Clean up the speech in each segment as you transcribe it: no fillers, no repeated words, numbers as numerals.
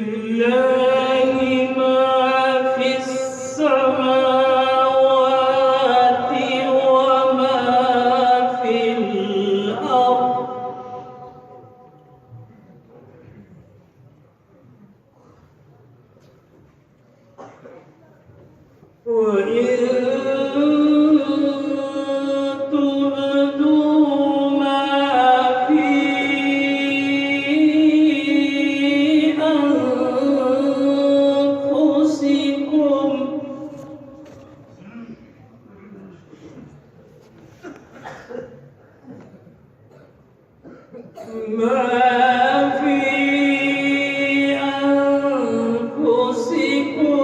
لله ما في السماوات وما في الأرض وإن تبدوا ما في أنفسكم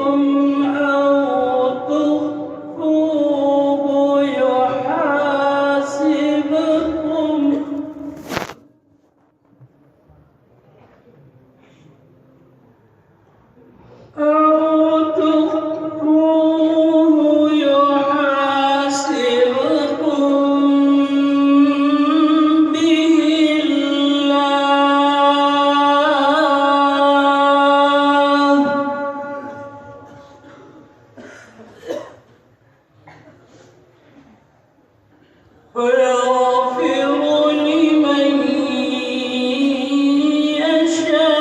أو تخفوه يحاسبكم به الله ويغفر لمن يشاء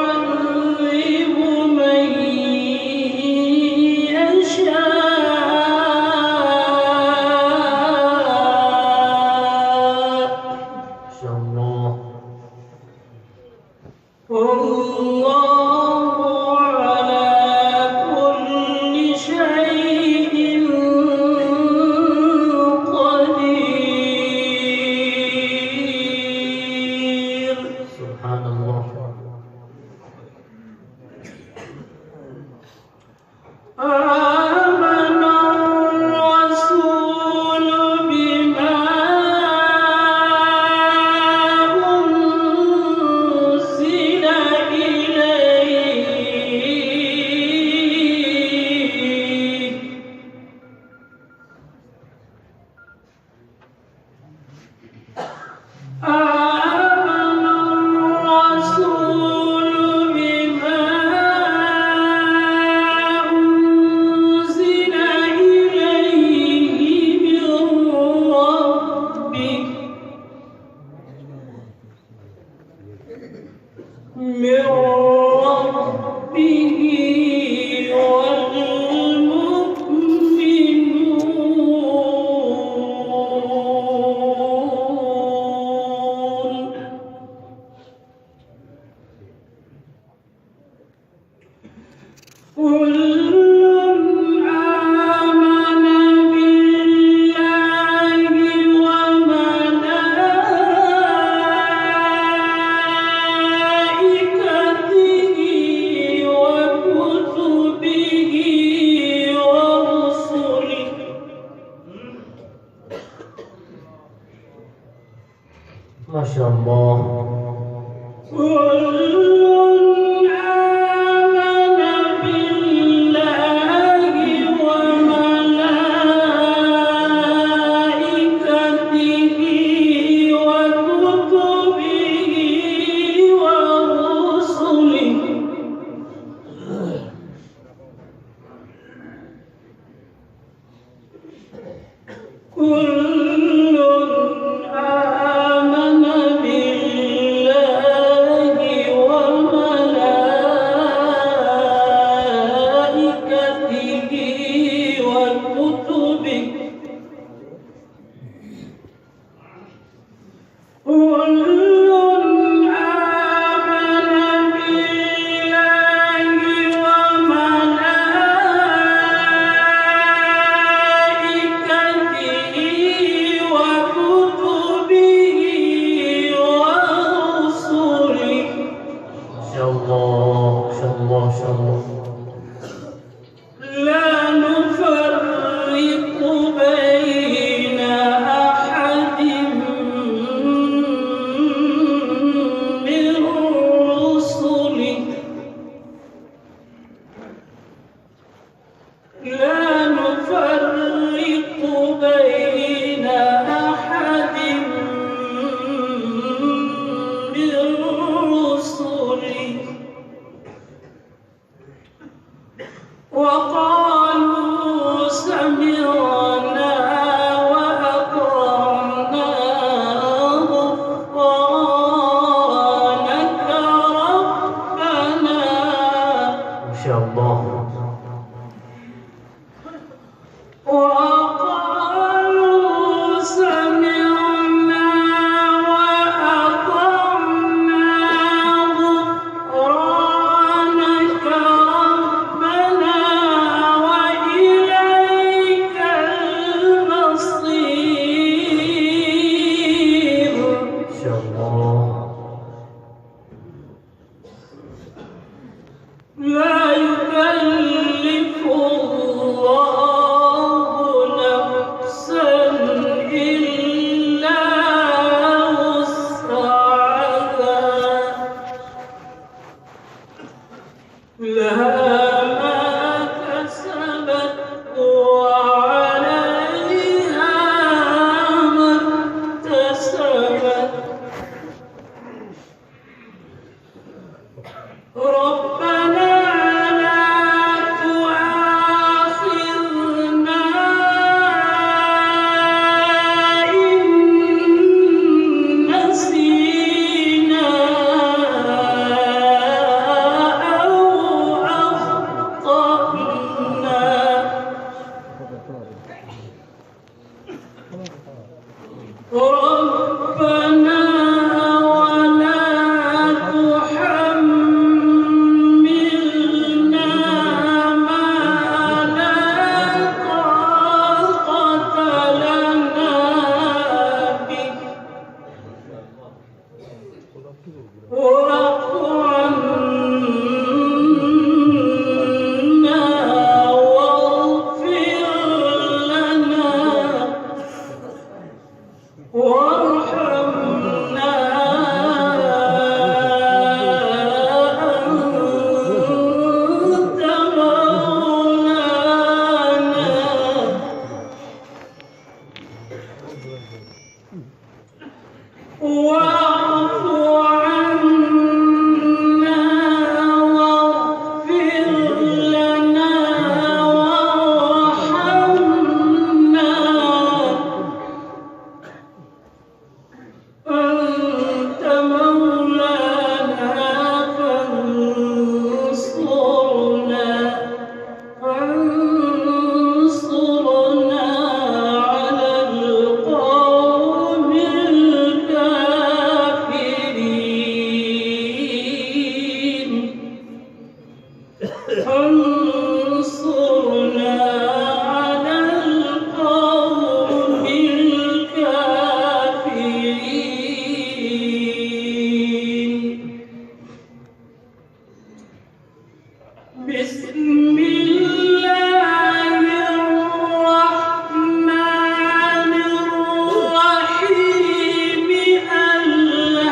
ويعذب من يشاء والله على كل شيء قدير. سبحان الله. آمن الرسول بما أنزل إليه آمن الرسول بما أنزل إليه من ربه والمؤمنون كل آمن بالله وملائكته وكتبه ورسله ما شاء الله. كل آمن بالله وملائكته وكتبه ورسله كل آمن بالله ربنا ولا تحملنا ما لا طاقة لنا به واعف عنا واغفر لنا وارحمنا أنت مولانا واعف عنا واغفر لنا وارحمنا أنت مولانا فانصرنا على القوم الكافرين فانصرنا على القوم الكافرين بسم الله الرحمن الرحيم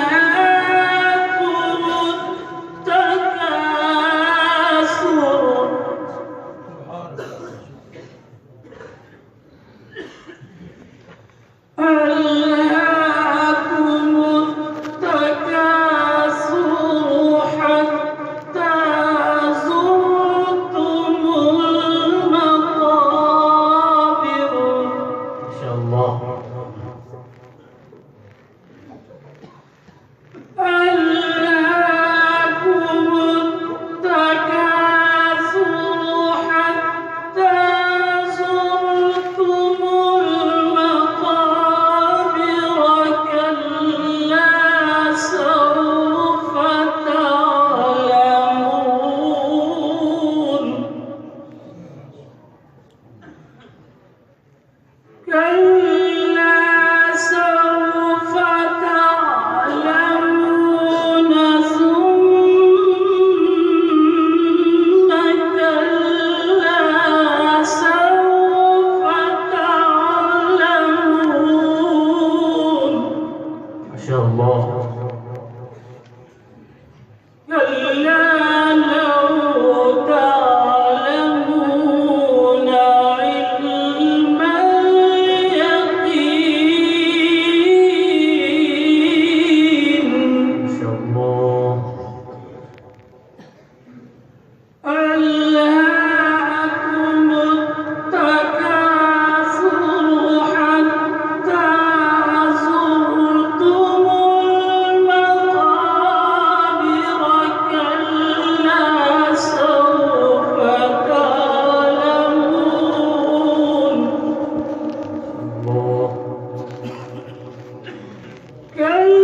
ألهاكم التكاثر ألهاكم التكاثر حتى زرتم المقابر. ما شاء الله. ألهاكم التكاثر حتى زرتم المقابر كلا سوف تعلمون كلا سوف تعلمون ثم كلا سوف تعلمون. ما شاء الله. كلا لو تعلمون علم اليقين. ما شاء الله. ألهاكم التكاثر حتى زرتم المقابر كلا سوف تعلمون. الله. كلا